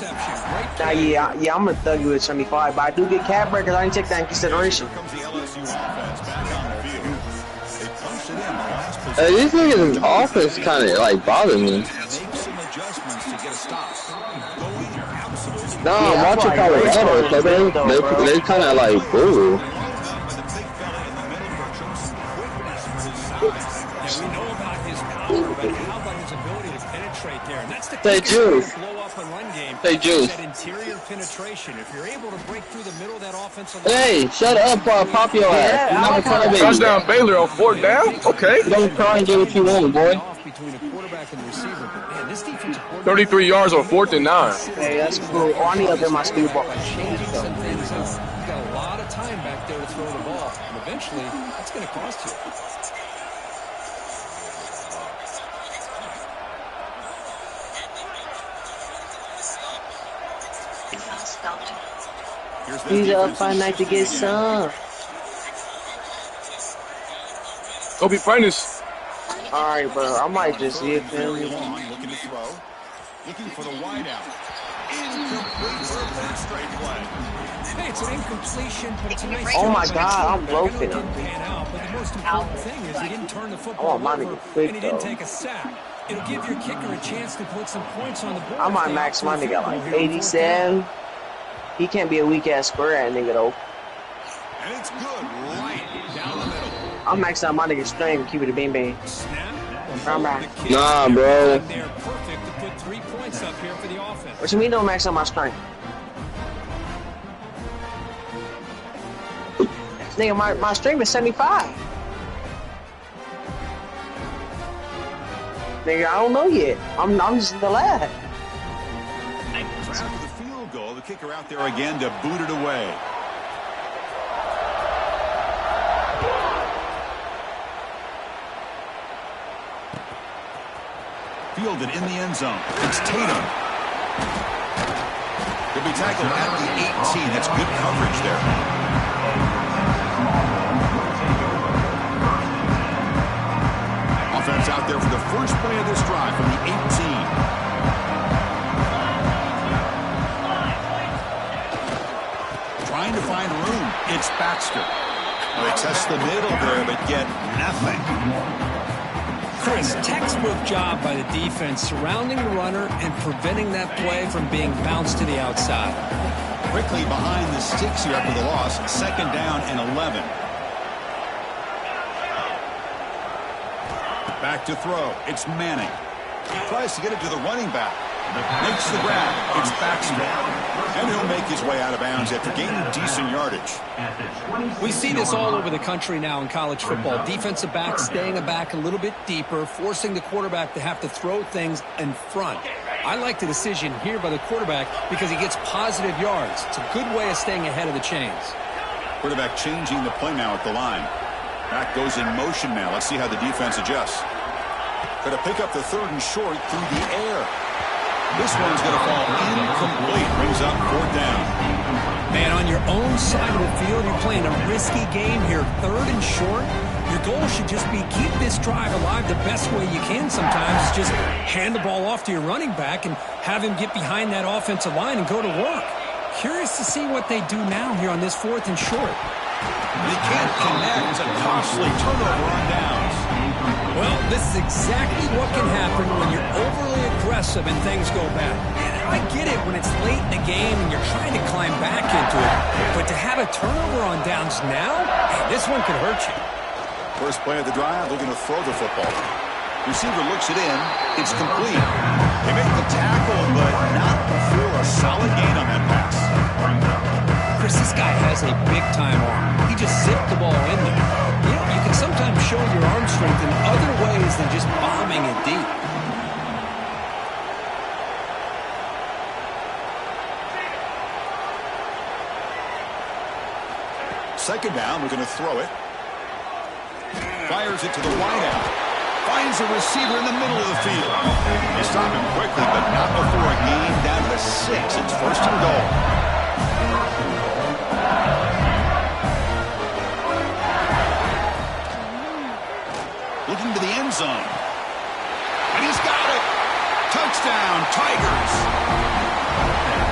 Now, yeah, I'm gonna thug you at 75, but I do get cap breakers. I didn't take that in consideration. These niggas' offense kind of like bother me. No, I'm watching Colorado, so they kind of like boo. Say Juice. Say Juice. Hey, shut up or I'll pop your ass. Touchdown Baylor on 4th down? Okay. Don't try and get what you want, boy. 33 yards on 4th and 9. Hey, that's cool. Oh, I need to get my speed ball. You got a lot of time back there to throw the ball, and eventually that's going to cost you. He's up by night to get some. Go be finest. Alright, bro. I might just hit him. Looking to throw. Looking for the wide out. Incomplete for a third straight play. Hey, it's an incompletion, but it's a nice. Oh my God, I'm loafing him. But the most important thing is he didn't turn the football over, and he didn't take a sack. It'll give your kicker a chance to put some points on the board. I might max my nigga like 87. He can't be a weak ass square ass nigga though. And it's good right down the middle. I'm maxing out my nigga strength. Keep it a bean bean. Nah, bro. They're perfect to put 3 points up here for the offense. What you mean don't max out my strength? Nigga, my strength is 75. Nigga, I don't know yet. I'm just in the lab. So after the field goal, the kicker out there again to boot it away. Fielded in the end zone. It's Tatum. He'll be tackled at the 18. That's good coverage there. Offense out there for the first play of this drive from the 18. Trying to find room. It's Baxter. Well, they test the middle there, but get nothing. Chris, textbook job by the defense surrounding the runner and preventing that play from being bounced to the outside. Quickly behind the sticks here after the loss. 2nd down and 11. Back to throw. It's Manning. He tries to get it to the running back. Makes the grab. It's Baxter. And he'll make his way out of bounds after gaining decent yardage. We see this all over the country now in college football. Defensive backs staying back a little bit deeper, forcing the quarterback to have to throw things in front. I like the decision here by the quarterback because he gets positive yards. It's a good way of staying ahead of the chains. Quarterback changing the play now at the line. Back goes in motion now. Let's see how the defense adjusts. Going to pick up the 3rd and short through the air. This one's going to fall incomplete. Brings up 4th down. Man, on your own side of the field, you're playing a risky game here. 3rd and short. Your goal should just be keep this drive alive the best way you can sometimes. Just hand the ball off to your running back and have him get behind that offensive line and go to work. Curious to see what they do now here on this 4th and short. They can't connect. It's a costly turnover on downs. Well, this is exactly what can happen when you're overly aggressive and things go bad. And I get it when it's late in the game and you're trying to climb back into it. But to have a turnover on downs now, hey, this one could hurt you. First play of the drive, looking to throw the football. Receiver looks it in. It's complete. They make the tackle, but not before a solid gain on that pass. Chris, this guy has a big-time arm. He just zipped the ball in there. You know, you can sometimes show your arm strength in other ways than just bombing it deep. Second down, we're going to throw it. Fires it to the wideout. Finds a receiver in the middle of the field. They stop him quickly, but not before a gain down to 6. It's 1st and goal. Looking to the end zone. And he's got it. Touchdown, Tigers.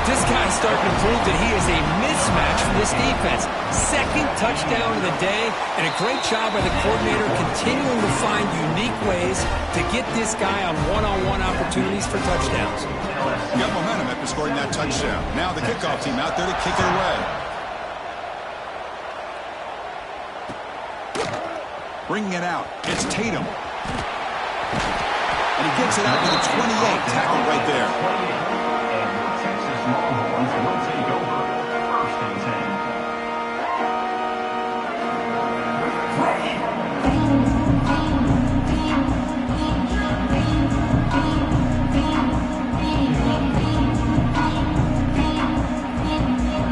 This guy's starting to prove that he is a mismatch for this defense. Second touchdown of the day, and a great job by the coordinator continuing to find unique ways to get this guy on one-on-one opportunities for touchdowns. Got momentum after scoring that touchdown. Now the kickoff team out there to kick it away. Bringing it out. It's Tatum. And he gets it out to the 28. Tackled right there.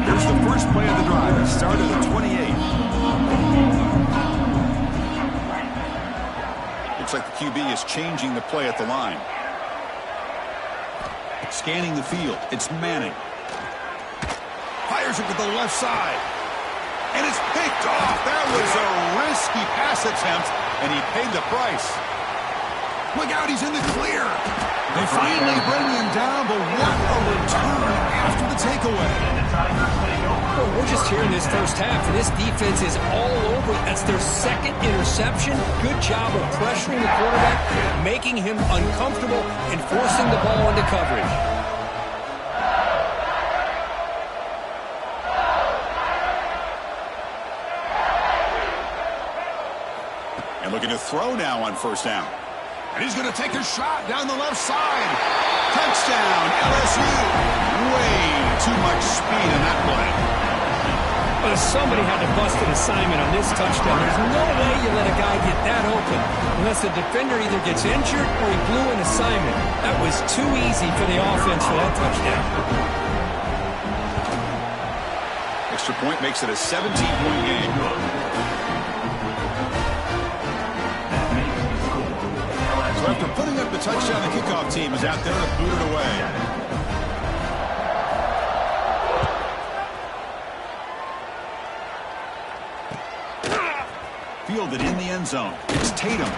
Here's the first play of the drive. It started at 28. Looks like the QB is changing the play at the line. Scanning the field. It's Manning. Fires it to the left side. And it's picked off. That was a risky pass attempt, and he paid the price. Look out, he's in the clear. They finally bring him down, but what a return after the takeaway. Well, we're just here in this first half, and this defense is all over. That's their second interception. Good job of pressuring the quarterback, making him uncomfortable, and forcing the ball into coverage. And looking to throw now on first down. And he's going to take a shot down the left side. Touchdown, LSU. Way too much speed in that play. Well, somebody had to bust an assignment on this touchdown. There's no way you let a guy get that open unless the defender either gets injured or he blew an assignment. That was too easy for the offense for that touchdown. Extra point makes it a 17-point game. So after putting up the touchdown, the kickoff team is out there to boot it away. Fielded in the end zone. It's Tatum.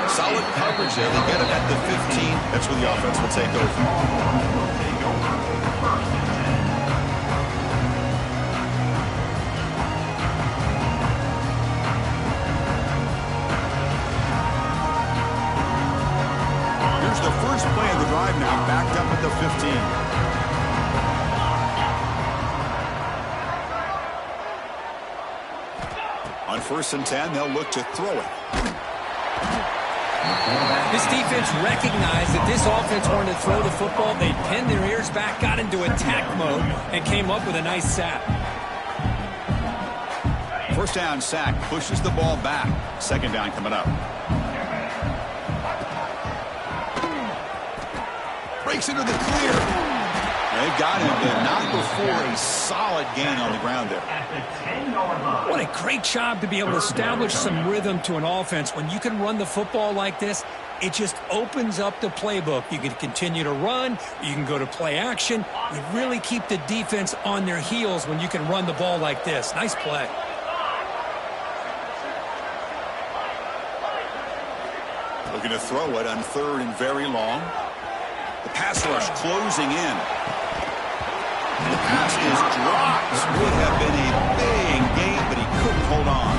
Solid coverage there. They get him at the 15. That's where the offense will take over. The first play of the drive now, backed up at the 15. On 1st and 10, they'll look to throw it. This defense recognized that this offense wanted to throw the football. They pinned their ears back, got into attack mode, and came up with a nice sack. First down sack, pushes the ball back. Second down coming up. Breaks into the clear. They got him, but not before a solid gain on the ground there. What a great job to be able to establish some rhythm to an offense. When you can run the football like this, it just opens up the playbook. You can continue to run. You can go to play action. You really keep the defense on their heels when you can run the ball like this. Nice play. Looking to throw it on 3rd and very long. The pass rush closing in. The pass is dropped. Would have been a big game, but he couldn't hold on.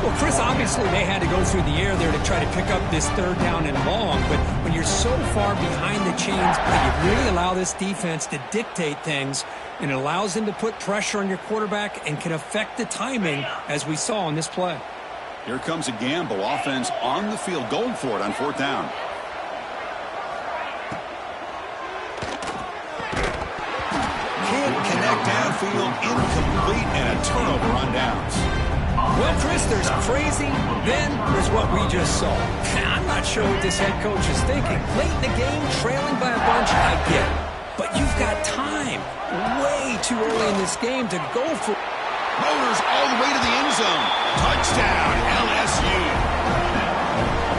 Well, Chris, obviously they had to go through the air there to try to pick up this 3rd down and long, but when you're so far behind the chains, you really allow this defense to dictate things, and it allows them to put pressure on your quarterback and can affect the timing, as we saw on this play. Here comes a gamble. Offense on the field, going for it on 4th down. Connect downfield, incomplete, and a turnover on downs. Well, Chris, there's crazy, then there's what we just saw. I'm not sure what this head coach is thinking. Late in the game, trailing by a bunch, I get it. But you've got time, way too early in this game to go for... Motors all the way to the end zone. Touchdown, LSU.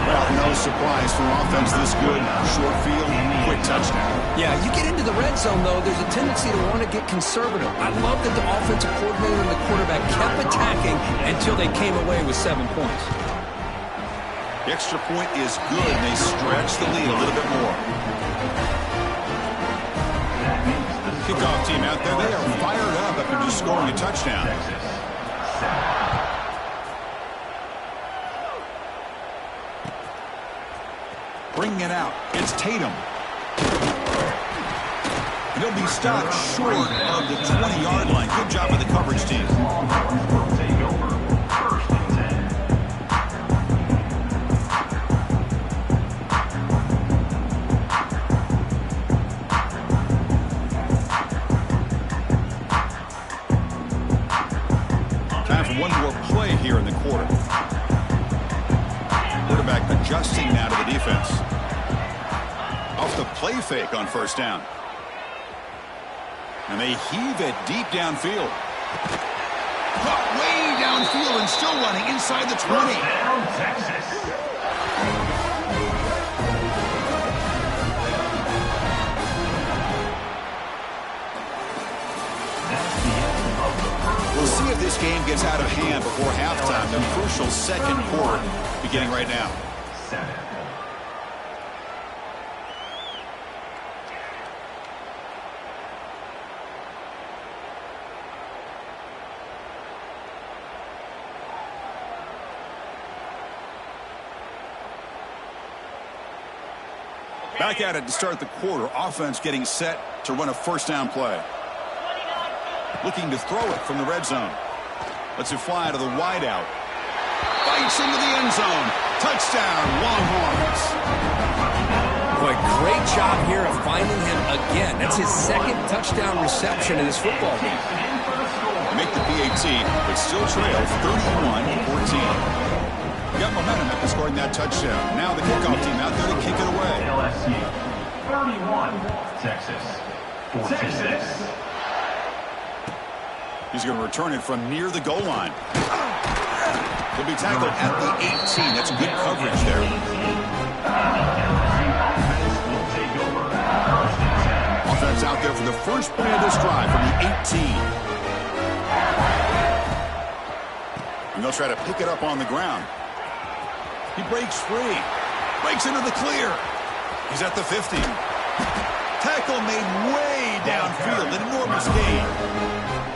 Well, no surprise for offense this good. Short field, quick touchdown. Yeah, you get into the red zone, though, there's a tendency to want to get conservative. I love that the offensive coordinator and the quarterback kept attacking until they came away with 7 points. The extra point is good, and they stretch the lead a little bit more. kickoff team out there, they are fired up after just scoring a touchdown. Bringing it out, it's Tatum. He'll be stopped short of the 20-yard line. Good job by the coverage team. Time for one more play here in the quarter. Quarterback adjusting now to the defense. Off the play fake on first down. And they heave it deep downfield. Caught way downfield and still running inside the 20. We'll see if this game gets out of hand before halftime. The crucial second quarter beginning right now. Back at it to start the quarter. Offense getting set to run a first down play. Looking to throw it from the red zone. Lets it fly to the wideout. Bites into the end zone. Touchdown, Longhorns. Boy, great job here of finding him again. That's his second touchdown reception in this football game. Make the PAT, but still trail 31-14. Got momentum after scoring that touchdown. Now the kickoff team out there to kick it away. LSU 31, Texas 14. He's going to return it from near the goal line. He'll be tackled at the 18. That's good coverage there. Offense out there for the first play of this drive from the 18. And they'll try to pick it up on the ground. He breaks free. Breaks into the clear. He's at the 50. Tackle made way downfield. An enormous gain.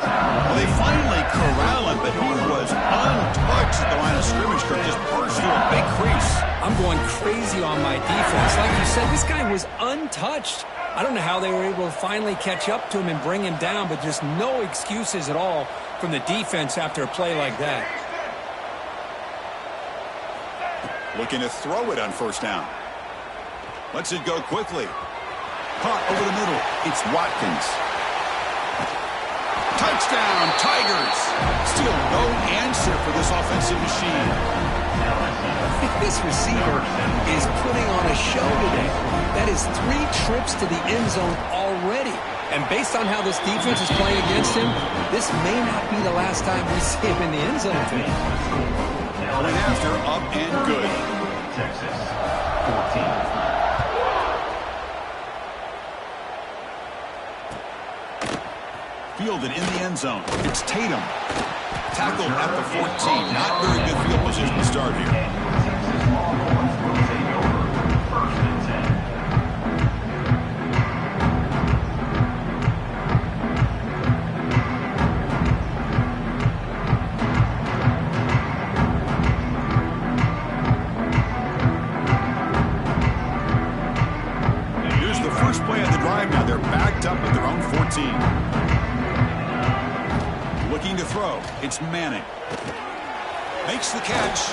Well, they finally corral him, but he was untouched at the line of scrimmage. Just burst through a big crease. I'm going crazy on my defense. Like you said, this guy was untouched. I don't know how they were able to finally catch up to him and bring him down, but just no excuses at all from the defense after a play like that. Looking to throw it on first down. Lets it go quickly. Caught over the middle. It's Watkins. Touchdown, Tigers. Still no answer for this offensive machine. This receiver is putting on a show today. That is 3 trips to the end zone already. And based on how this defense is playing against him, this may not be the last time we see him in the end zone today. Going after, up and good. Texas 14. Fielded in the end zone. It's Tatum. Tackled at the 14. Not very good field position to start here. Here's the first play of the drive now. They're backed up at their own 14. Looking to throw. It's Manning. Makes the catch.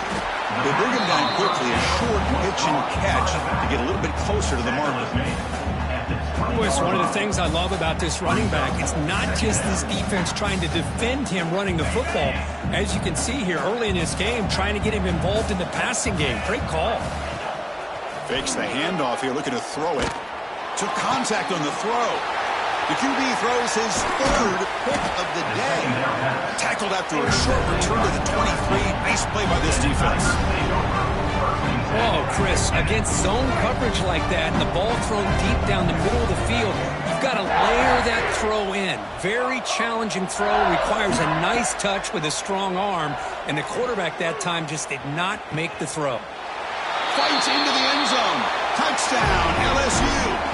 They bring him down quickly. A short pitch and catch to get a little bit closer to the marker. It's one of the things I love about this running back. It's not just this defense trying to defend him running the football. As you can see here early in this game, trying to get him involved in the passing game. Great call. Fakes the handoff here, looking to throw it. Took contact on the throw. The QB throws his third pick of the day. Tackled after a short return to the 23. Nice play by this defense. Oh, Chris, against zone coverage like that, and the ball thrown deep down the middle of the field, you've got to layer that throw in. Very challenging throw, requires a nice touch with a strong arm, and the quarterback that time just did not make the throw. Fights into the end zone. Touchdown, LSU.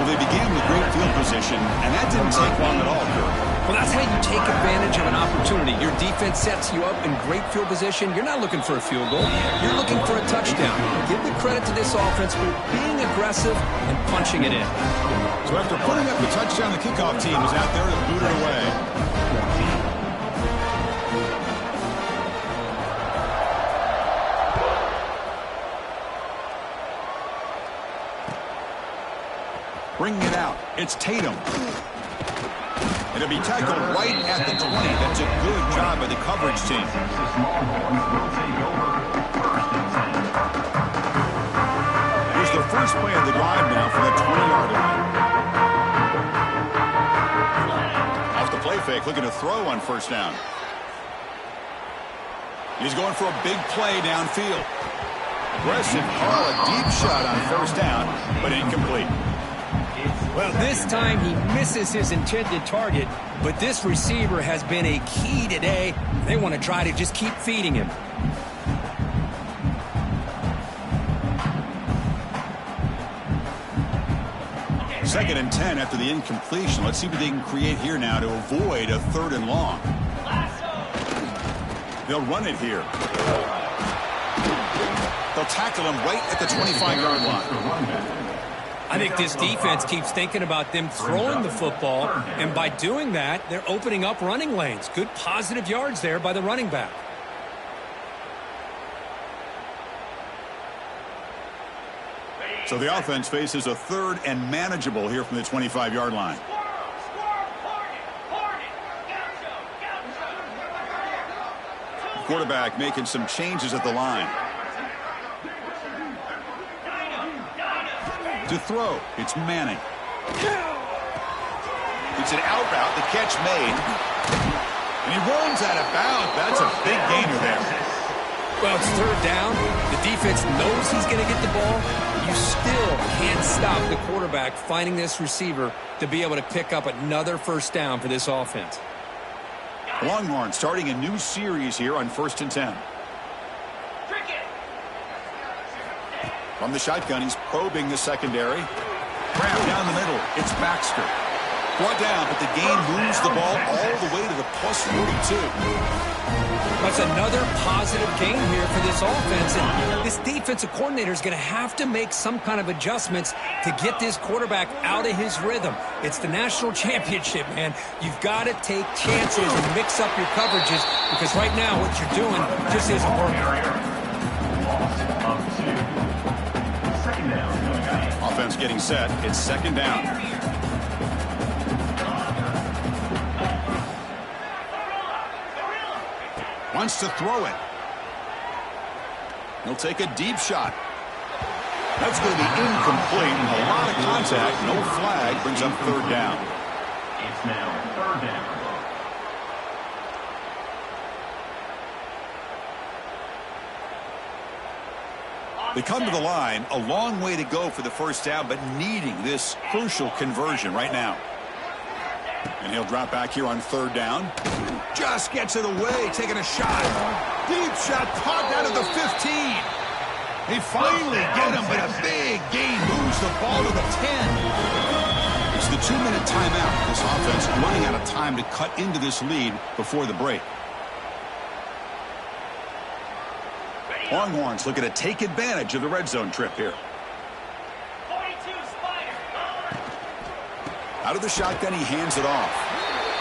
Well, they began with great field position, and that didn't take long at all, Kirk. Well, that's how you take advantage of an opportunity. Your defense sets you up in great field position. You're not looking for a field goal. You're looking for a touchdown. Give the credit to this offense for being aggressive and punching it in. So after putting up the touchdown, the kickoff team is out there to boot it away. Bringing it out. It's Tatum. It'll be tackled right at the 20. That's a good job by the coverage team. Here's the first play of the drive now for the 20-yard line. Off the play fake, looking to throw on first down. He's going for a big play downfield. Aggressive call, a deep shot on first down, but incomplete. Well, this time he misses his intended target, but this receiver has been a key today. They want to try to just keep feeding him. Second and 10 after the incompletion. Let's see what they can create here now to avoid a third and long. They'll run it here. They'll tackle him right at the 25-yard line. I think this defense keeps thinking about them throwing the football, and by doing that, they're opening up running lanes. Good positive yards there by the running back. So the offense faces a third and manageable here from the 25-yard line. Quarterback making some changes at the line. To throw, it's Manning. It's an out route, the catch made. And he runs out of bounds. That's a big gainer there. Well, it's third down. The defense knows he's going to get the ball. You still can't stop the quarterback finding this receiver to be able to pick up another first down for this offense. Longhorn starting a new series here on 1st and 10. From the shotgun, he's probing the secondary. Grab down the middle. It's Baxter. Brought down, but the game moves the ball all the way to the plus 42. That's another positive game here for this offense. And this defensive coordinator is going to have to make some kind of adjustments to get this quarterback out of his rhythm. It's the national championship, man. You've got to take chances and mix up your coverages because right now what you're doing just isn't working. Offense getting set. It's second down. Wants to throw it. He'll take a deep shot. That's going to be incomplete. A lot of contact. No flag. Brings up third down. It's now third down. They come to the line, a long way to go for the first down, but needing this crucial conversion right now. And he'll drop back here on third down. Just gets it away, taking a shot. Deep shot, popped out of the 15. They finally get him, but a big gain moves the ball to the 10. It's the 2-minute timeout. This offense running out of time to cut into this lead before the break. Longhorns looking to take advantage of the red zone trip here. Out of the shotgun, he hands it off.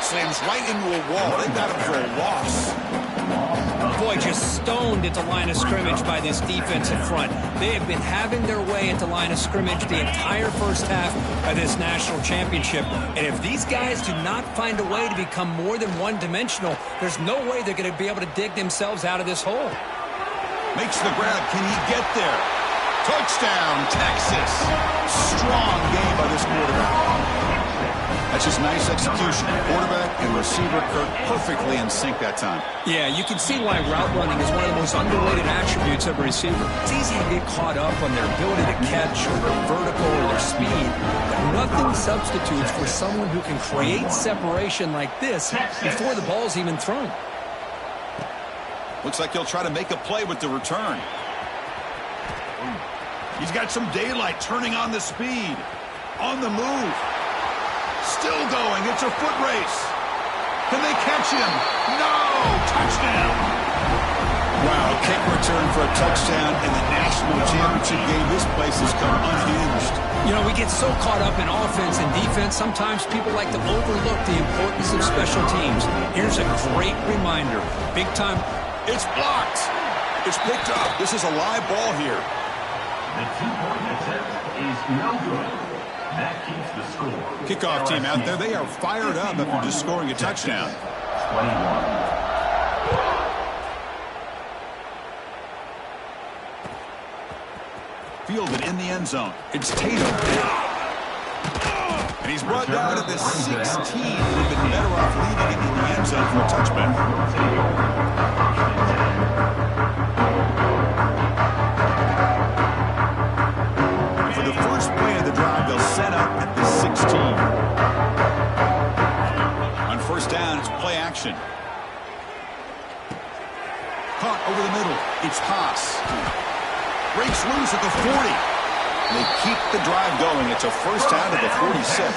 Slams right into a wall. They got him for a loss. Boy, just stoned at the line of scrimmage by this defensive front. They have been having their way at the line of scrimmage the entire first half of this national championship. And if these guys do not find a way to become more than one-dimensional, there's no way they're going to be able to dig themselves out of this hole. Makes the grab. Can he get there? Touchdown, Texas. Strong game by this quarterback. That's just nice execution. Quarterback and receiver, Kirk, perfectly in sync that time. Yeah, you can see why route running is one of the most underrated attributes of a receiver. It's easy to get caught up on their ability to catch or their vertical or their speed, but nothing substitutes for someone who can create separation like this before the ball's even thrown. Looks like he'll try to make a play with the return. He's got some daylight turning on the speed. On the move. Still going. It's a foot race. Can they catch him? No! Touchdown! Wow, kick return for a touchdown in the national championship game. This place has come unhinged. You know, we get so caught up in offense and defense, sometimes people like to overlook the importance of special teams. Here's a great reminder. Big time. It's blocked. It's picked up. This is a live ball here. The 2-point attempt is no good. That keeps the score. Kickoff team out there, they are fired up after just scoring a touchdown. 21. Fielded in the end zone. It's Tatum. And he's brought down to the 16. Would have been better off leaving it in the end zone for a touchback. And for the first play of the drive, they'll set up at the 16. On first down, it's play action. Caught over the middle. It's Haas. Breaks loose at the 40. They keep the drive going. It's a first down to the 46.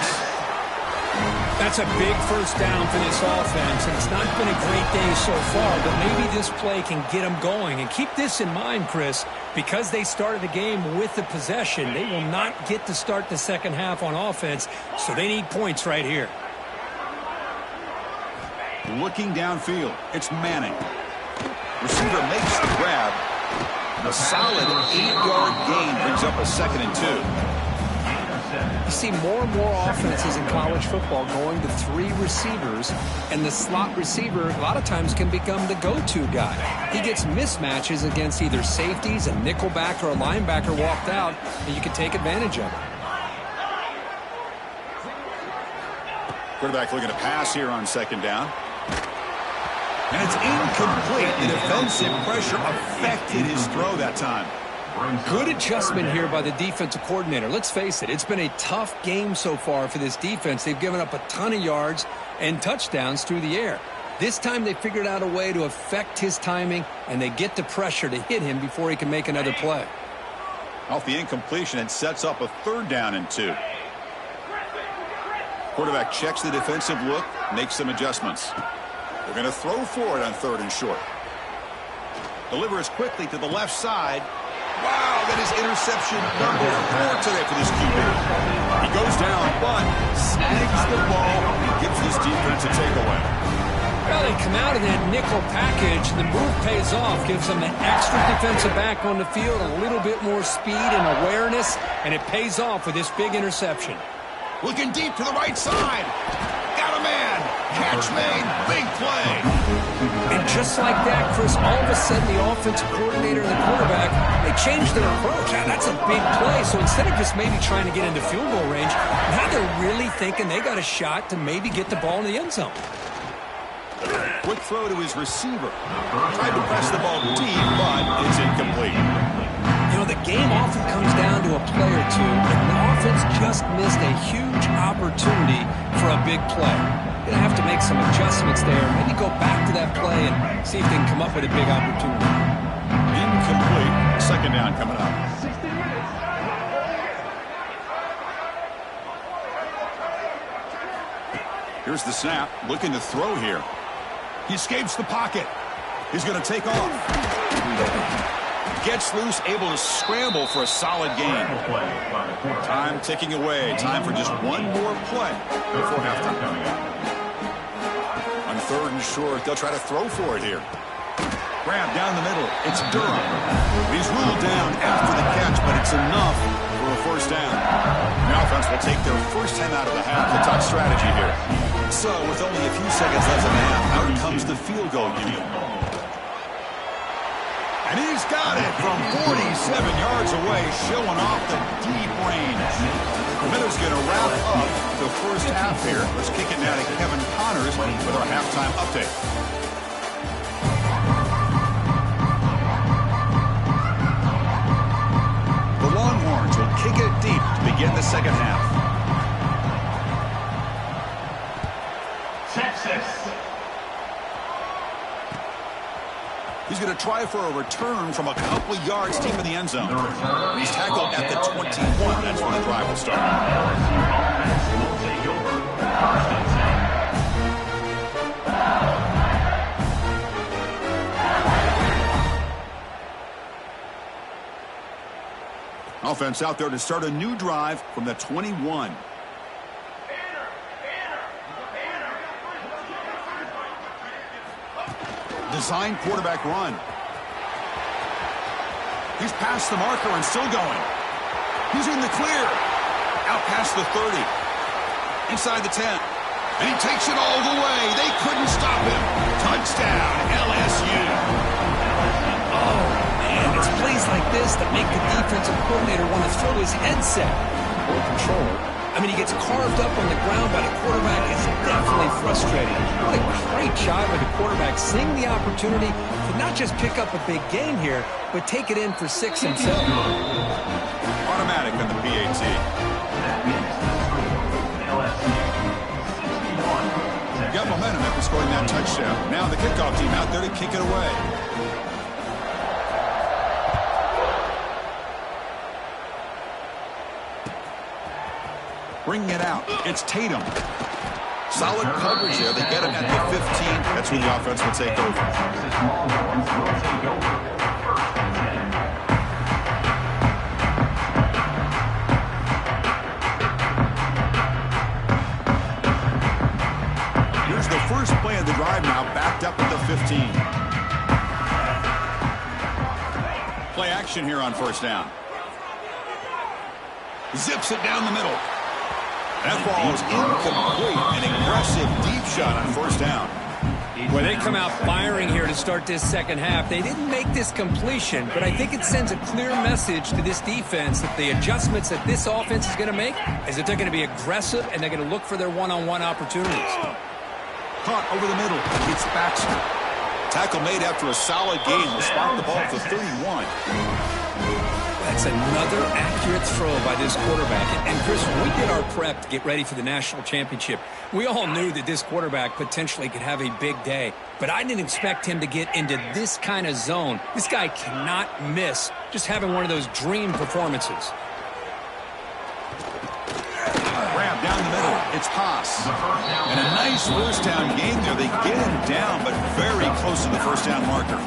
That's a big first down for this offense, and it's not been a great day so far, but maybe this play can get them going. And keep this in mind, Chris, because they started the game with the possession, they will not get to start the second half on offense, so they need points right here. Looking downfield, it's Manning. Receiver makes the grab. A solid 8-yard gain brings up a 2nd and 2. You see more and more offenses in college football going to 3 receivers, and the slot receiver a lot of times can become the go-to guy. He gets mismatches against either safeties, a nickelback, or a linebacker walked out, and you can take advantage of it. Quarterback looking to pass here on 2nd down. And it's incomplete. The defensive pressure affected his throw that time. Good adjustment here by the defensive coordinator. Let's face it, it's been a tough game so far for this defense. They've given up a ton of yards and touchdowns through the air. This time they figured out a way to affect his timing, and they get the pressure to hit him before he can make another play. Off the incompletion, it sets up a 3rd down and 2. Quarterback checks the defensive look, makes some adjustments. They're going to throw for it on 3rd and short. Delivers quickly to the left side. Wow, that is interception number 4 today for this QB. He goes down, but snags the ball and gives this defense a takeaway. Well, they come out of that nickel package. The move pays off, gives them the extra defensive back on the field, a little bit more speed and awareness, and it pays off with this big interception. Looking deep to the right side. Got a man. Catch made. Big play. And just like that, Chris, all of a sudden the offensive coordinator and the quarterback, they changed their approach. Now, that's a big play. So instead of just maybe trying to get into field goal range, now they're really thinking they got a shot to maybe get the ball in the end zone. Quick throw to his receiver. Tried to press the ball deep, but it's incomplete. You know, the game often comes down to a play or two, and the offense just missed a huge opportunity for a big play. Going to have to make some adjustments there, maybe go back to that play and see if they can come up with a big opportunity. Incomplete. 2nd down coming up. Here's the snap. Looking to throw here. He escapes the pocket. He's going to take off. Gets loose, able to scramble for a solid gain. Time ticking away. Time for just one more play before halftime. On 3rd and short, they'll try to throw for it here. Grab down the middle. It's Durham. He's ruled down after the catch, but it's enough for a first down. The offense will take their first 10 out of the half. The top strategy here. So, with only a few seconds left in the half, out comes the field goal unit. And he's got it from 47 yards away, showing off the deep range. The Minnows going to wrap up the first half here. Let's kick it now to Kevin Connors with our halftime update. The Longhorns will kick it deep to begin the second half. Texas. He's going to try for a return from a couple yards deep in the end zone. He's tackled at the 21. That's when the drive will start. LSU offense will take over. First and 10. Offense out there to start a new drive from the 21. Design quarterback run. He's past the marker and still going. He's in the clear. Out past the 30. Inside the 10. And he takes it all the way. They couldn't stop him. Touchdown, LSU. Oh, man, it's plays like this that make the defensive coordinator want to throw his headset. Or controller. I mean, he gets carved up on the ground by the quarterback. It's definitely frustrating. What a great job by the quarterback, seeing the opportunity to not just pick up a big gain here, but take it in for 6 himself. Automatic on the PAT. That makes the score LSU 61. Got momentum after scoring that touchdown. Now the kickoff team out there to kick it away. Bringing it out. It's Tatum. Solid coverage there. They get him at the 15. That's when the offense will take over. Texas Longhorns will take over. First and 10. Here's the first play of the drive now, backed up at the 15. Play action here on first down. Zips it down the middle. That ball is incomplete. An aggressive deep shot on first down. Well, they come out firing here to start this second half. They didn't make this completion, but I think it sends a clear message to this defense that the adjustments that this offense is going to make is that they're going to be aggressive and they're going to look for their one-on-one opportunities. Caught over the middle. It's Baxter. Tackle made after a solid gain. Will spot the ball at the 31. That's another accurate throw by this quarterback. And Chris, when we did our prep to get ready for the national championship, we all knew that this quarterback potentially could have a big day. But I didn't expect him to get into this kind of zone. This guy cannot miss just having one of those dream performances. Grab down the middle. It's Haas. And a nice first down game there. They get him down, but very close to the first down marker.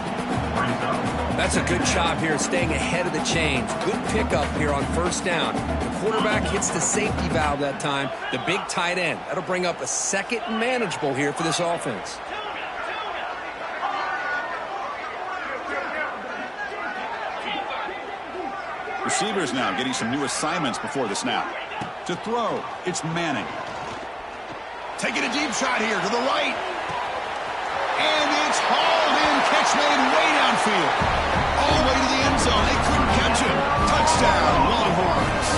That's a good job here, staying ahead of the chains. Good pickup here on first down. The quarterback hits the safety valve that time. The big tight end. That'll bring up a second and manageable here for this offense. Receivers now getting some new assignments before the snap. To throw, it's Manning. Taking a deep shot here to the right. And it's hauled in. Catch made way downfield. All the way to the end zone. They couldn't catch him. Touchdown, Longhorns.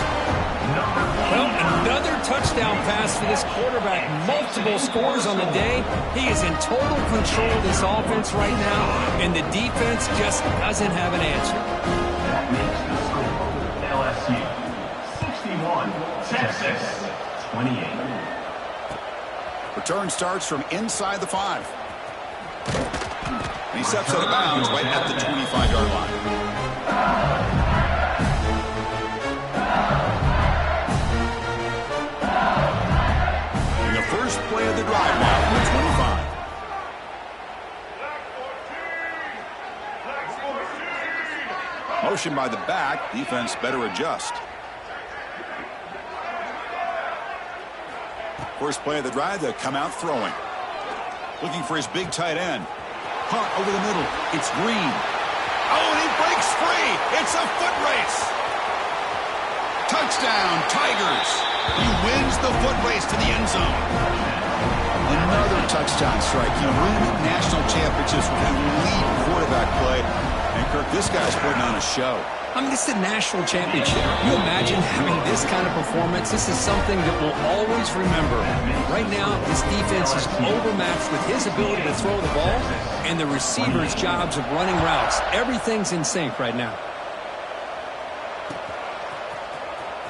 Well, another touchdown pass for this quarterback. Multiple scores on the day. He is in total control of this offense right now, and the defense just doesn't have an answer. That makes the score LSU 61, Texas 28. Return starts from inside the 5. And he steps out of bounds right at the 25-yard line. And the first play of the drive now from the 25. Motion by the back. Defense better adjust. First play of the drive, they'll come out throwing. Looking for his big tight end. Caught over the middle. It's Green. Oh, and he breaks free. It's a foot race. Touchdown, Tigers. He wins the foot race to the end zone. Another touchdown strike. You win national championships with elite quarterback play. And, Kirk, this guy's putting on a show. I mean, this is a national championship. Can you imagine having this kind of performance? This is something that we'll always remember. Right now, this defense is overmatched with his ability to throw the ball and the receivers' jobs of running routes. Everything's in sync right now.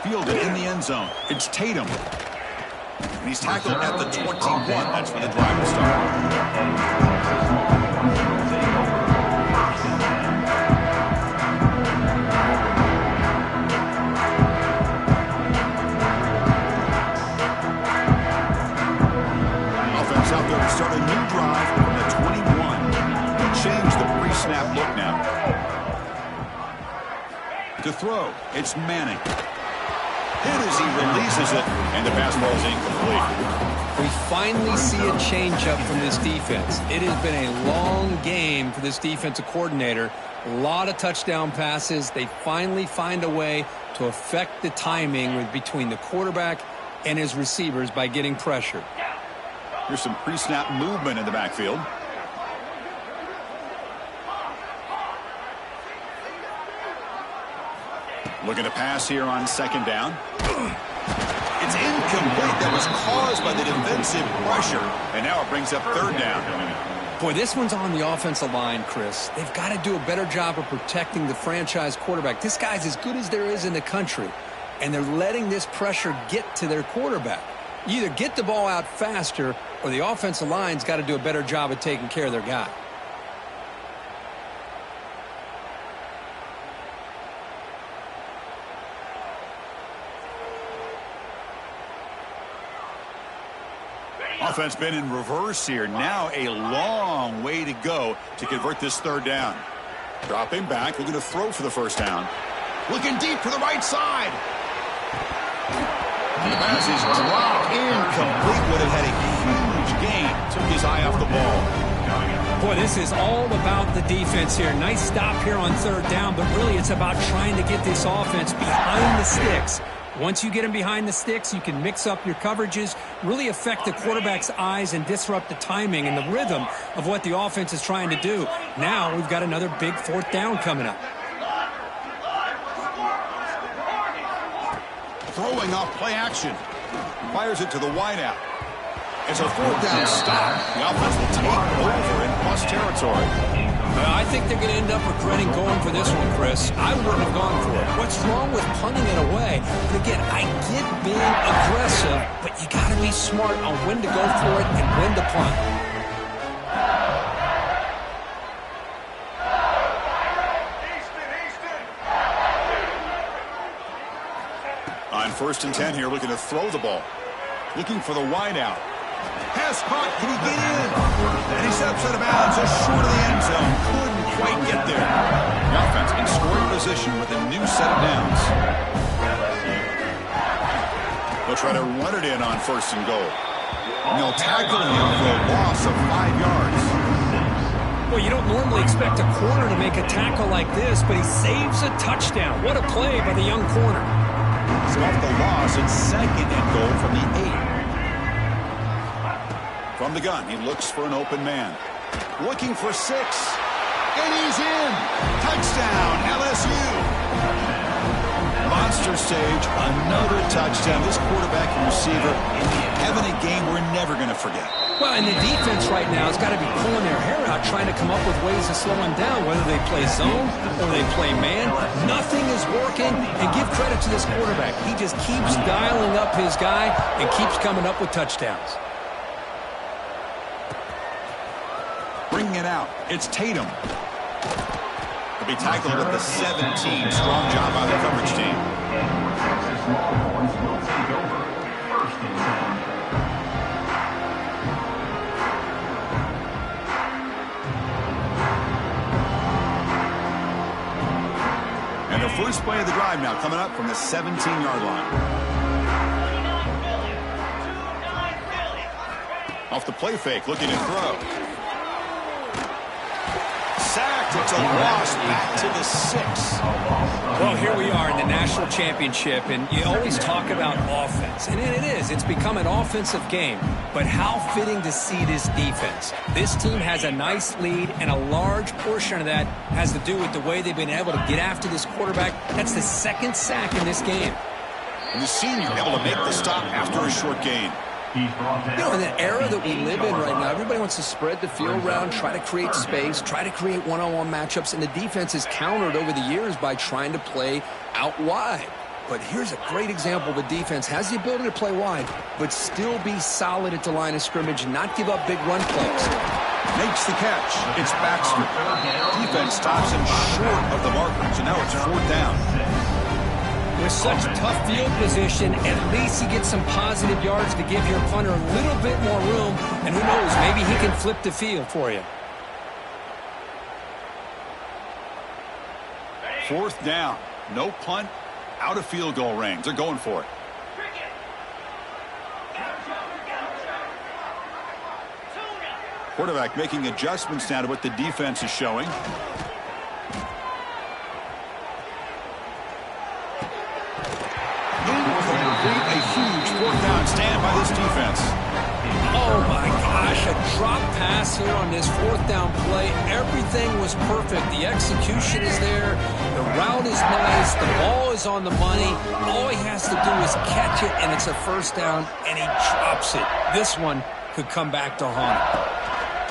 Fielded in the end zone. It's Tatum. And he's tackled at the 21. That's where the drive will start. He's out there to start a new drive from the 21. Change the pre-snap look now. To throw, it's Manning. Hit as he releases it, and the pass ball is incomplete. We finally see a changeup from this defense. It has been a long game for this defensive coordinator. A lot of touchdown passes. They finally find a way to affect the timing between the quarterback and his receivers by getting pressure. Here's some pre-snap movement in the backfield. Looking to pass here on second down. It's incomplete. That was caused by the defensive pressure. And now it brings up third down. Boy, this one's on the offensive line, Chris. They've got to do a better job of protecting the franchise quarterback. This guy's as good as there is in the country. And they're letting this pressure get to their quarterback. You either get the ball out faster or the offensive line's got to do a better job of taking care of their guy. Offense been in reverse here. Now a long way to go to convert this third down. Dropping back, looking to throw for the first down. Looking deep to the right side. The pass is dropped incomplete. Would have had a huge gain. Took his eye off the ball. Boy, this is all about the defense here. Nice stop here on third down, but really it's about trying to get this offense behind the sticks. Once you get him behind the sticks, you can mix up your coverages, really affect the quarterback's eyes and disrupt the timing and the rhythm of what the offense is trying to do. Now we've got another big fourth down coming up. Throwing off play action. Fires it to the wideout. It's a fourth down stop. The offense will take over in plus territory. I think they're going to end up regretting going for this one, Chris. I wouldn't have gone for it. What's wrong with punting it away? But again, I get being aggressive, but you got to be smart on when to go for it and when to punt. On 1st and 10 here, looking to throw the ball. Looking for the wideout. Pass caught. Can he get in? And he steps out of bounds just short of the end zone. Couldn't quite get there. The offense in scoring position with a new set of downs. They'll try to run it in on 1st and goal. And they'll tackle him for a loss of 5 yards. Well, you don't normally expect a corner to make a tackle like this, but he saves a touchdown. What a play by the young corner. So off the loss, it's 2nd and goal from the 8. From the gun, he looks for an open man. Looking for 6. And he's in. Touchdown, LSU. Monster stage, another touchdown. This quarterback and receiver having a game we're never going to forget. Well, and the defense right now has got to be pulling their hair out, trying to come up with ways to slow him down, whether they play zone or they play man. Nothing is working, and give credit to this quarterback. He just keeps dialing up his guy and keeps coming up with touchdowns. Bringing it out, it's Tatum. He'll be tackled at the 17. Strong job by the coverage team. And the first play of the drive now coming up from the 17-yard line. Off the play fake, looking to throw. Sacked, it's a loss back to the 6. Well, here we are in the national championship, and you always talk about offense, and it is. It's become an offensive game, but how fitting to see this defense. This team has a nice lead, and a large portion of that has to do with the way they've been able to get after this quarterback. That's the 2nd sack in this game. And the senior able to make the stop after a short gain. You know, in the era that we live in right now, everybody wants to spread the field around, try to create space, try to create one-on-one matchups, and the defense is countered over the years by trying to play out wide. But here's a great example. The defense has the ability to play wide, but still be solid at the line of scrimmage and not give up big run plays. Makes the catch. It's Baxter. Defense stops him short of the marker, so now it's 4th down. With such tough field position, at least you get some positive yards to give your punter a little bit more room. And who knows, maybe he can flip the field for you. 4th down. No punt. Out of field goal range. They're going for it. Quarterback making adjustments now to what the defense is showing. Incomplete. A huge 4th down stand by this defense. Oh my gosh, a drop pass here on this 4th down play. Everything was perfect. The execution is there. The route is nice. The ball is on the money. All he has to do is catch it, and it's a 1st down, and he drops it. This one could come back to haunt him.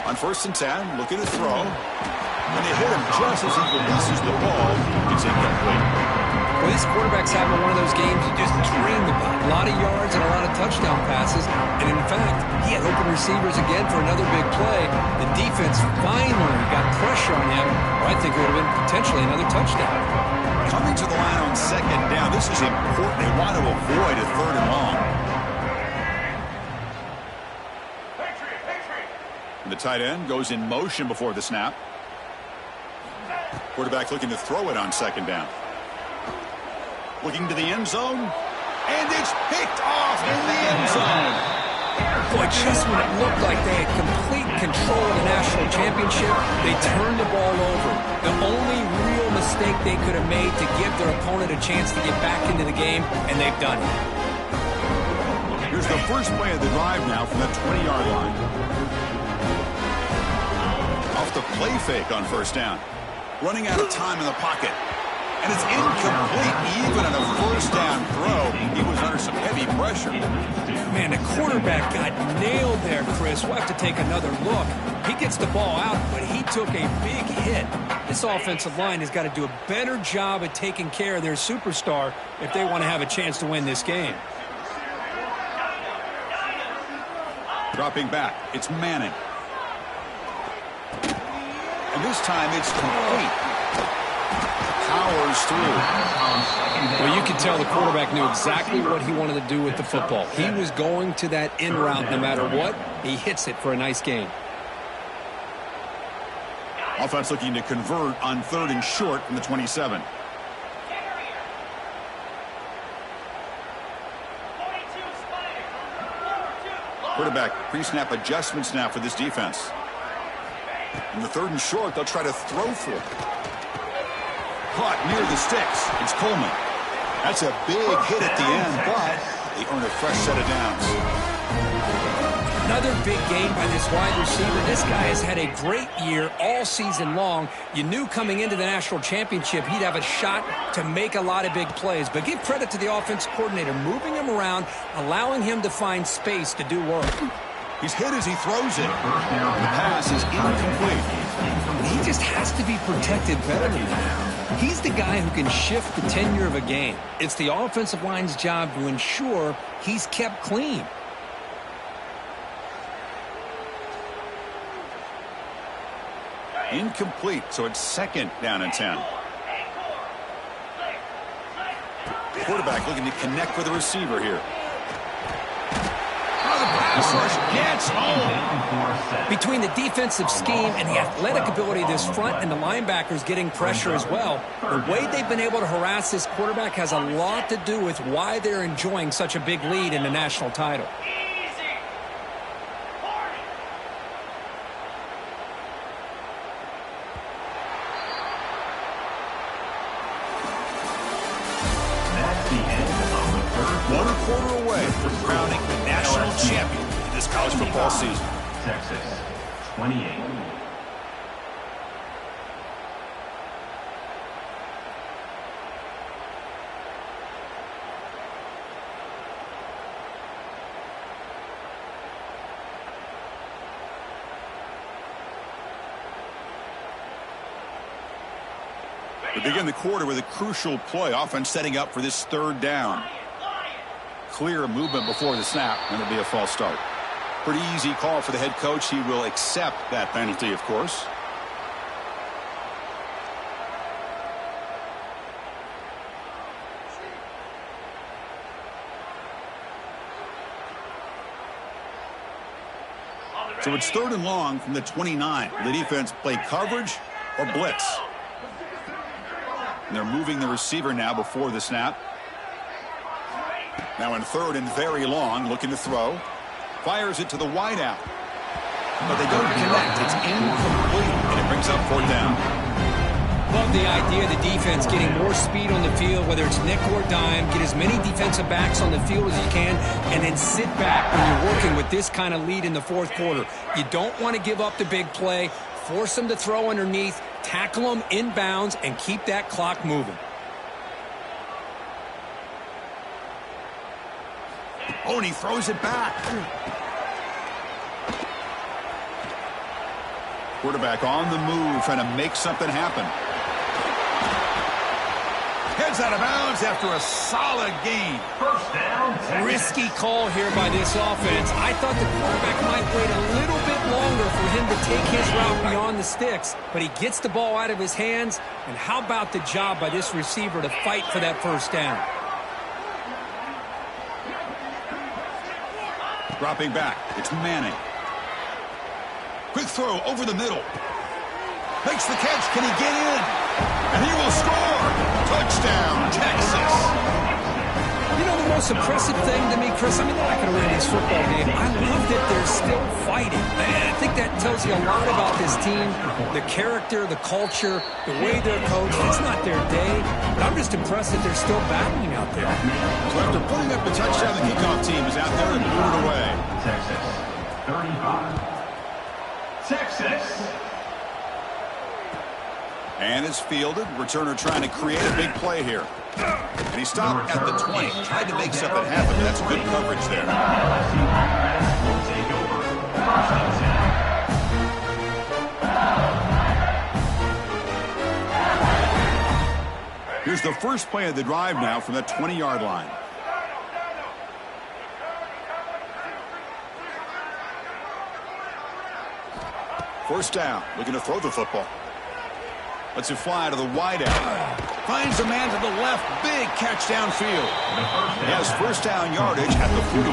On 1st and 10, looking to throw. When they hit him just as he releases the ball, it's incomplete. Well, this quarterback's having one of those games you just dreamed about. A lot of yards and a lot of touchdown passes. And in fact, he had open receivers again for another big play. The defense finally got pressure on him. Or I think it would have been potentially another touchdown. Coming to the line on 2nd down, this is important. They want to avoid a 3rd and long. And the tight end goes in motion before the snap. Quarterback looking to throw it on 2nd down. Looking to the end zone. And it's picked off in the end zone. Boy, just when it looked like they had complete control of the national championship, they turned the ball over. The only real mistake they could have made to give their opponent a chance to get back into the game, and they've done it. Here's the first play of the drive now from the 20-yard line. Off the play fake on 1st down. Running out of time in the pocket. And it's incomplete even on a 1st down throw. He was under some heavy pressure. Man, the quarterback got nailed there, Chris. We'll have to take another look. He gets the ball out, but he took a big hit. This offensive line has got to do a better job at taking care of their superstar if they want to have a chance to win this game. Dropping back, it's Manning. And this time it's complete. Powers through. Well, you could tell the quarterback knew exactly what he wanted to do with the football. He was going to that in route no matter what. He hits it for a nice gain. Offense looking to convert on 3rd and short from the 27. Quarterback pre-snap adjustments now for this defense. In the 3rd and short, they'll try to throw for it. Caught near the sticks. It's Coleman. That's a big hit at the end, but they earn a fresh set of downs. Another big game by this wide receiver. This guy has had a great year all season long. You knew coming into the national championship he'd have a shot to make a lot of big plays. But give credit to the offense coordinator, moving him around, allowing him to find space to do work. He's hit as he throws it. The pass is incomplete. He just has to be protected better than that. He's the guy who can shift the tenure of a game. It's the offensive line's job to ensure he's kept clean. Incomplete, so it's 2nd down and 10. Quarterback looking to connect with the receiver here. Gets home. Between the defensive scheme and the athletic ability of this front and the linebackers getting pressure as well, the way they've been able to harass this quarterback has a lot to do with why they're enjoying such a big lead in the national title. That's the end of the third. 1 quarter away from crowning the national champion in this college football season. Texas, 28. We begin the quarter with a crucial play. Offense setting up for this 3rd down. Clear movement before the snap, and it'll be a false start. Pretty easy call for the head coach. He will accept that penalty, of course. So it's 3rd and long from the 29. The defense play coverage or blitz. And they're moving the receiver now before the snap. Now in 3rd and very long, looking to throw. Fires it to the wideout. But they don't connect. It's incomplete, and it brings up 4th down. Love the idea of the defense getting more speed on the field, whether it's nickel or dime. Get as many defensive backs on the field as you can, and then sit back when you're working with this kind of lead in the 4th quarter. You don't want to give up the big play. Force them to throw underneath, tackle them inbounds, and keep that clock moving. Oh, and he throws it back. Quarterback on the move, trying to make something happen. Heads out of bounds after a solid gain. First down, Texas. Risky call here by this offense. I thought the quarterback might wait a little bit longer for him to take his route beyond the sticks, but he gets the ball out of his hands, and how about the job by this receiver to fight for that 1st down? Dropping back, it's Manning. Quick throw over the middle. Makes the catch. Can he get in? And he will score. Touchdown, Texas. You know the most impressive thing to me, Chris? I mean, they're not going to win this football game. I love that they're still fighting. I think that tells you a lot about this team, the character, the culture, the way they're coached. It's not their day, but I'm just impressed that they're still battling out there. So after putting up the touchdown, the kickoff team is out there and moving it away. Texas, 35. Texas. And it's fielded. Returner trying to create a big play here. And he stopped at the 20. Tried to make something happen. That's good coverage there. LSU will take over. First and 10. Here's the first play of the drive now from that 20-yard line. First down, looking to throw the football. Lets it fly to the wideout. Finds a man to the left. Big catch downfield. He has 1st down yardage at the 46.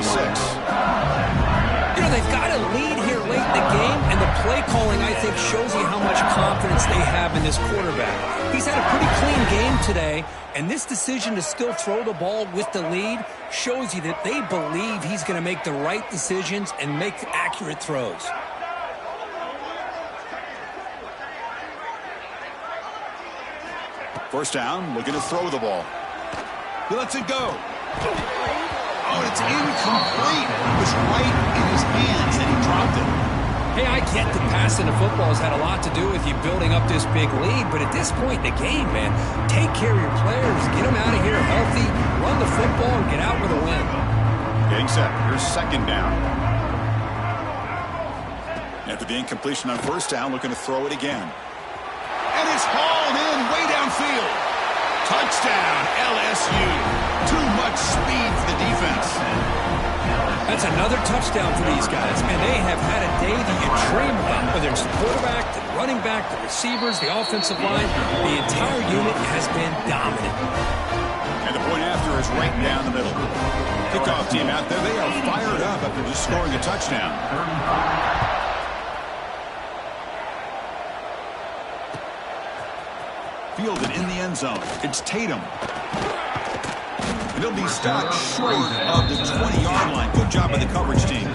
You know, they've got a lead here late in the game, and the play calling, I think, shows you how much confidence they have in this quarterback. He's had a pretty clean game today, and this decision to still throw the ball with the lead shows you that they believe he's going to make the right decisions and make accurate throws. First down, looking to throw the ball. He lets it go. Oh, it's incomplete. It was right in his hands, and he dropped it. Hey, I get that passing the football has had a lot to do with you building up this big lead, but at this point in the game, man, take care of your players, get them out of here healthy, run the football, and get out with a win. Getting set. Here's 2nd down. After the incompletion on 1st down, looking to throw it again. And it's hauled in way downfield. Touchdown, LSU. Too much speed for the defense. That's another touchdown for these guys, and they have had a day that you dream about. Whether it's the quarterback, the running back, the receivers, the offensive line, the entire unit has been dominant. And the point after is right down the middle. Kickoff team out there, they are fired up after just scoring a touchdown. Fielded in the end zone. It's Tatum. And he'll be stopped short of the 20-yard line. Good job by the coverage team.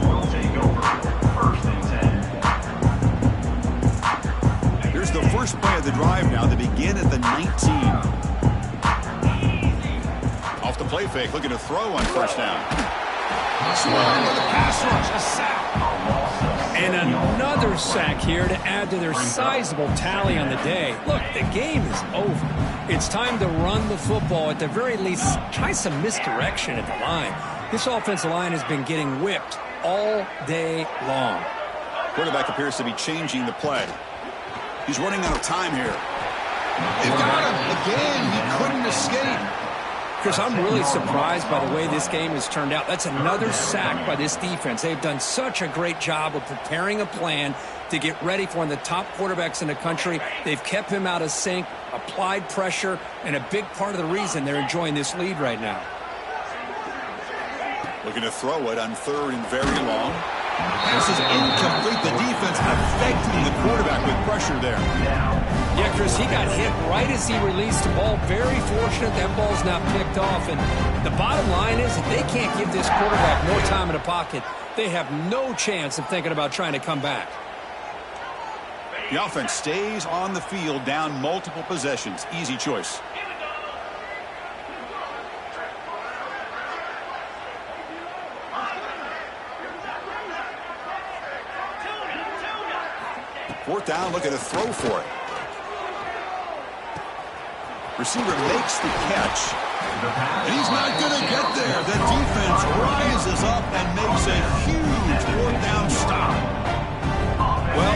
Will take over. First and 10. Here's the first play of the drive now. They begin at the 19. Off the play fake, looking to throw on 1st down. Swung with the pass rush, a sack. And another sack here to add to their sizable tally on the day. Look, the game is over. It's time to run the football. At the very least, try some misdirection at the line. This offensive line has been getting whipped all day long. Quarterback appears to be changing the play. He's running out of time here. They've got him again. He couldn't escape. Chris, I'm really surprised by the way this game has turned out. That's another sack by this defense. They've done such a great job of preparing a plan to get ready for one of the top quarterbacks in the country. They've kept him out of sync, applied pressure, and a big part of the reason they're enjoying this lead right now. Looking to throw it on 3rd and very long. pass is incomplete. The defense affecting the quarterback with pressure there. Yeah, Chris, he got hit right as he released the ball. Very fortunate that ball's not picked off. And the bottom line is that they can't give this quarterback more time in the pocket. They have no chance of thinking about trying to come back. The offense stays on the field, down multiple possessions. Easy choice. Fourth down, looking to throw for it. Receiver makes the catch. And he's not going to get there. The defense rises up and makes a huge fourth down stop. Well,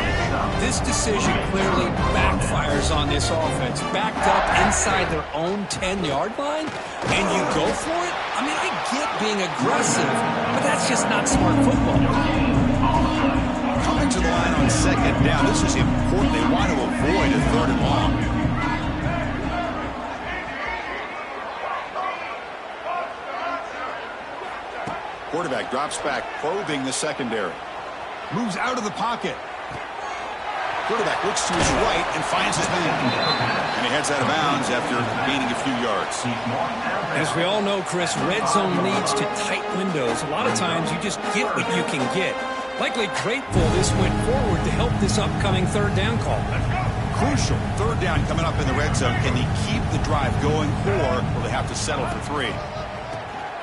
this decision clearly backfires on this offense. Backed up inside their own 10-yard line, and you go for it? I mean, I get being aggressive, but that's just not smart football. Coming to the line on second down. This is important. They want to avoid a third and long. Quarterback drops back, probing the secondary. Moves out of the pocket. Quarterback looks to his right and finds his man. And he heads out of bounds after gaining a few yards. As we all know, Chris, red zone leads to tight windows. A lot of times you just get what you can get. Likely grateful this went forward to help this upcoming third down call. Crucial third down coming up in the red zone. Can they keep the drive going, or will they have to settle for 3?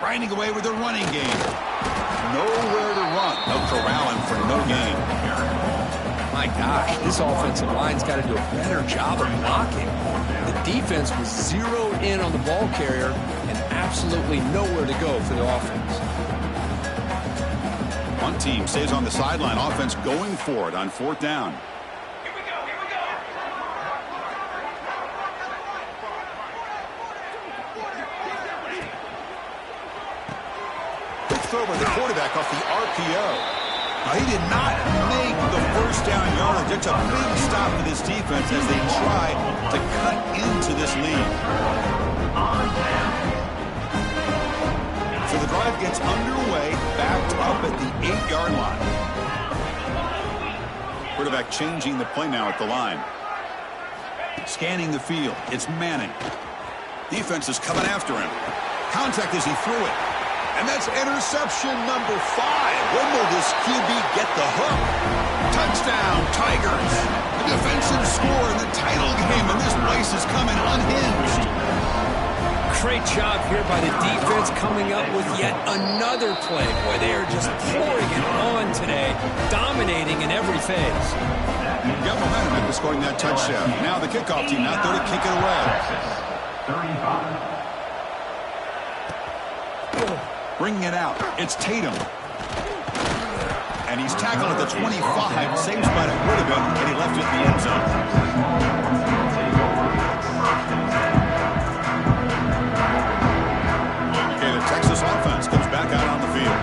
Grinding away with the running game. Nowhere to run. No corralling for no gain. My gosh, this offensive line's got to do a better job of blocking. The defense was zeroed in on the ball carrier and absolutely nowhere to go for the offense. One team stays on the sideline. Offense going for it on fourth down. Over the quarterback off the RPO. He did not make the first down yardage. It's a big stop for this defense as they try to cut into this lead. So the drive gets underway, backed up at the 8-yard line. Quarterback changing the play now at the line. Scanning the field. It's Manning. Defense is coming after him. Contact as he threw it. And that's interception number 5. When will this QB get the hook? Touchdown, Tigers. A defensive score in the title game, and this place is coming unhinged. Great job here by the defense coming up with yet another play. Boy, they are just pouring it on today, dominating in every phase. Got momentum after scoring that touchdown. Now the kickoff team out there to kick it away. 35. Bringing it out. It's Tatum. And he's tackled at the 25. Same spot it would have been, and he left it in the end zone. Okay, the Texas offense comes back out on the field.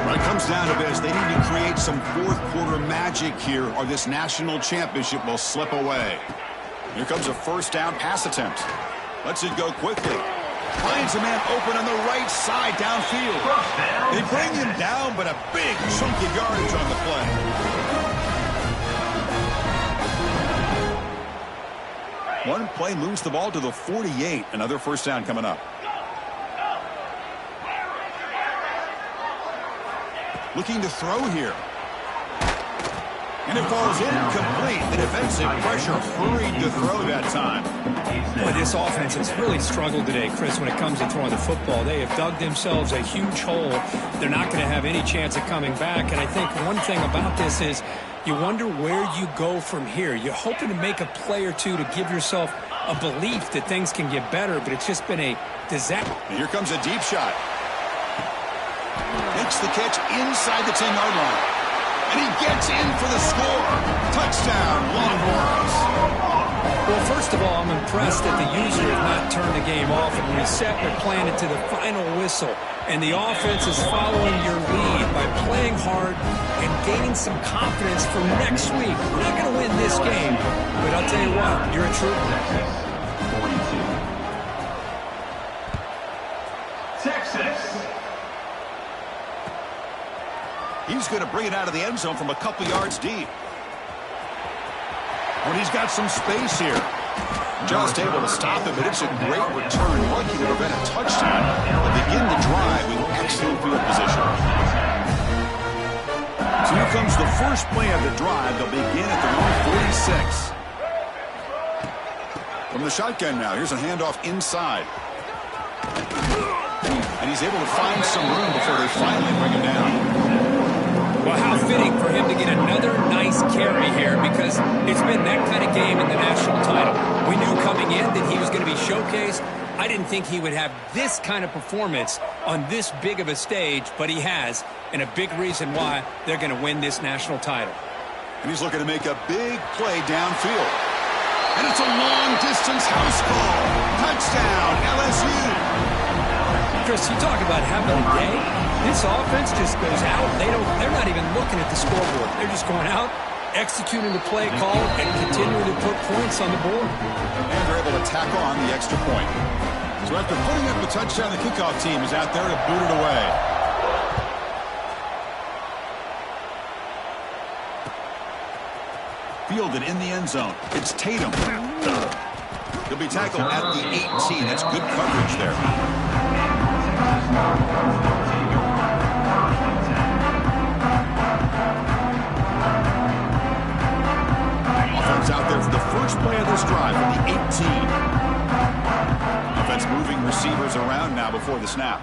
When it comes down to this, they need to create some fourth-quarter magic here, or this national championship will slip away. Here comes a first down pass attempt. Lets it go quickly. Finds a man open on the right side downfield. They bring him down, but a big chunk of yardage on the play. One play moves the ball to the 48. Another first down coming up. Looking to throw here. And it falls incomplete. The defensive pressure hurried to throw that time. Boy, this offense has really struggled today, Chris, when it comes to throwing the football. They have dug themselves a huge hole. They're not going to have any chance of coming back. And I think one thing about this is you wonder where you go from here. You're hoping to make a play or two to give yourself a belief that things can get better, but it's just been a disaster. And here comes a deep shot. Makes the catch inside the 10-yard line. And he gets in for the score. Touchdown, Longhorns. Well, first of all, I'm impressed that the user has not turned the game off and reset their plan to the final whistle. And the offense is following your lead by playing hard and gaining some confidence for next week. We're not going to win this game, but I'll tell you what, you're a trooper. Texas. He He's going to bring it out of the end zone from a couple yards deep. When he's got some space here. Just able to stop him, but it's a great return. Lucky to prevent a touchdown. They'll begin the drive with excellent field position. So here comes the first play of the drive. They'll begin at the 146. From the shotgun now, here's a handoff inside. And he's able to find some room before they finally bring him down. Well, how fitting for him to get another nice carry here, because it's been that kind of game in the national title. We knew coming in that he was going to be showcased. I didn't think he would have this kind of performance on this big of a stage, but he has, and a big reason why they're going to win this national title. And he's looking to make a big play downfield. And it's a long-distance house call. Touchdown, LSU. Chris, you talk about having a day. This offense just goes out. They're not even looking at the scoreboard. They're just going out, executing the play call, and continuing to put points on the board. And they're able to tack on the extra point. So after putting up a touchdown, the kickoff team is out there to boot it away. Fielded in the end zone. It's Tatum. He'll be tackled at the 18. That's good coverage there. Offense out there for the first play of this drive at the 18. Offense moving receivers around now before the snap.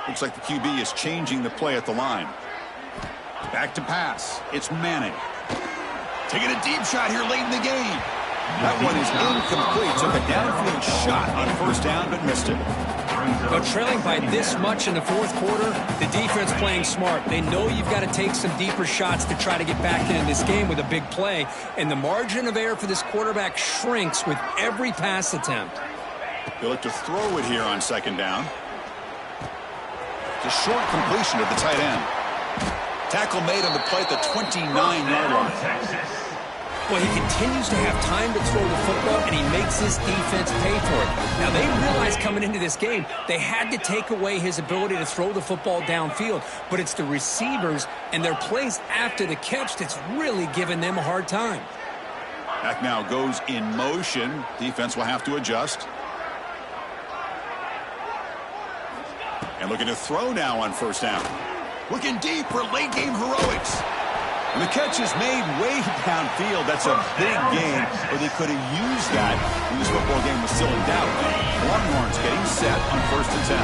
Looks like the QB is changing the play at the line. Back to pass. It's Manning. Taking a deep shot here late in the game. That one is incomplete. Took a downfield shot on first down, but missed it. But trailing by this much in the fourth quarter, the defense playing smart. They know you've got to take some deeper shots to try to get back into this game with a big play. And the margin of error for this quarterback shrinks with every pass attempt. They look to throw it here on second down. It's a short completion of the tight end. Tackle made on the play at the 29-yard line. Well, he continues to have time to throw the football, and he makes his defense pay for it. Now, they realized coming into this game, they had to take away his ability to throw the football downfield. But it's the receivers and their plays after the catch that's really giving them a hard time. Back now goes in motion. Defense will have to adjust. And looking to throw now on first down. Looking deep for late-game heroics. And the catch is made way downfield. That's a big gain, but they could have used that when this football game was still in doubt. Longhorns getting set on first and 10.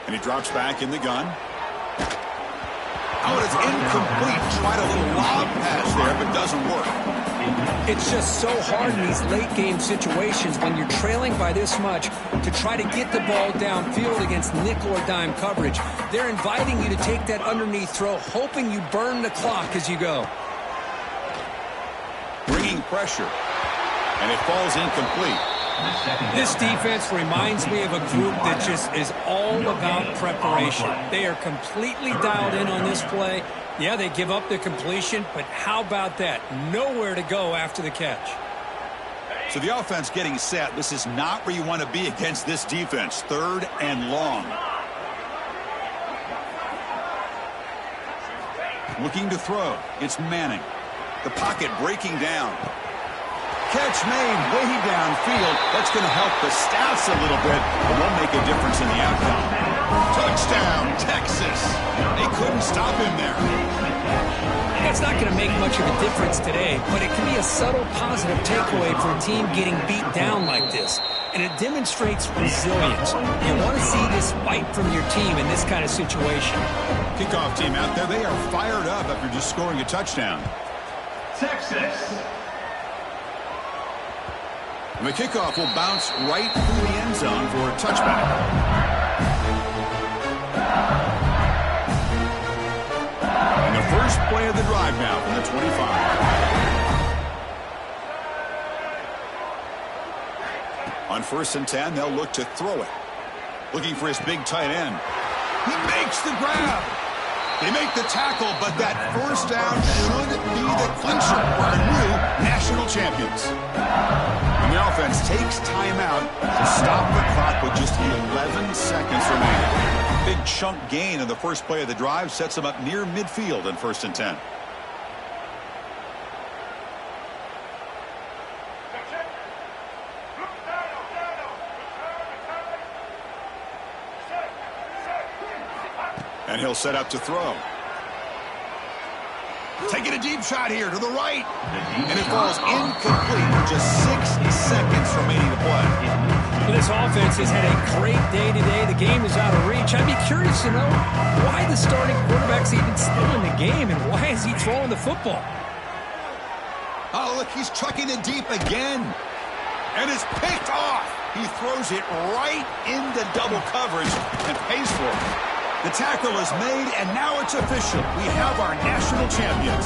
And he drops back in the gun. Oh, it's incomplete. Tried a little lob pass there, but doesn't work. It's just so hard in these late-game situations when you're trailing by this much to try to get the ball downfield against nickel or dime coverage. They're inviting you to take that underneath throw, hoping you burn the clock as you go. Bringing pressure, and it falls incomplete. This defense reminds me of a group that just is all about preparation. They are completely dialed in on this play. Yeah, they give up the completion, but how about that? Nowhere to go after the catch. So the offense getting set. This is not where you want to be against this defense. Third and long. Looking to throw. It's Manning. The pocket breaking down. Catch made way downfield. That's going to help the stats a little bit, but won't make a difference in the outcome. Touchdown, Texas. They couldn't stop him there. That's not going to make much of a difference today, but it can be a subtle positive takeaway for a team getting beat down like this. And it demonstrates resilience. You want to see this fight from your team in this kind of situation. Kickoff team out there, they are fired up after just scoring a touchdown. Texas. And the kickoff will bounce right through the end zone for a touchback. And the first play of the drive now from the 25. On first and 10, they'll look to throw it. Looking for his big tight end. He makes the grab. They make the tackle, but that first down should be the clincher for our new national champions. And the offense takes timeout to stop the clock with just 11 seconds remaining. Big chunk gain in the first play of the drive sets them up near midfield in 1st and 10. And he'll set up to throw. Taking a deep shot here to the right. And it falls incomplete with just 6 seconds remaining to play. Well, this offense has had a great day today. The game is out of reach. I'd be curious to know why the starting quarterback's even still in the game and why is he throwing the football? Oh, look, he's trucking it deep again. And it's picked off. He throws it right into double coverage and pays for it. The tackle is made, and now it's official. We have our national champions.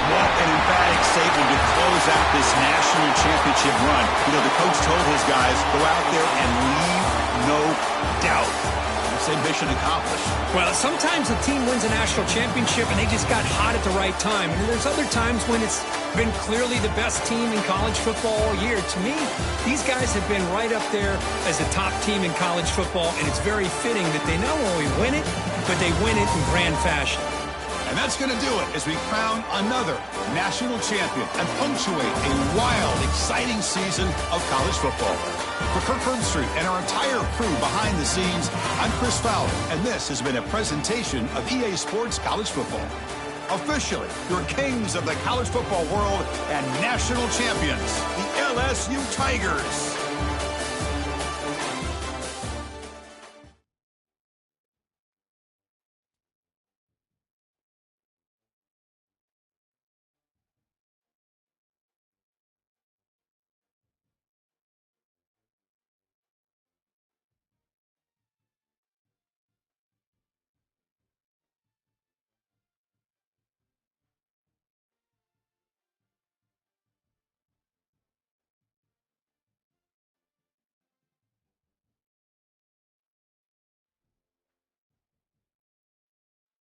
What an emphatic statement to close out this national championship run. You know, the coach told his guys, go out there and leave no doubt. I'd say mission accomplished. Well, sometimes a team wins a national championship and they just got hot at the right time. And there's other times when it's been clearly the best team in college football all year. To me, these guys have been right up there as the top team in college football, and it's very fitting that they not only win it, but they win it in grand fashion. And that's going to do it as we crown another national champion and punctuate a wild, exciting season of college football. For Kirk Herbstreit and our entire crew behind the scenes, I'm Chris Fowler, and this has been a presentation of EA Sports College Football. Officially, your kings of the college football world and national champions, the LSU Tigers.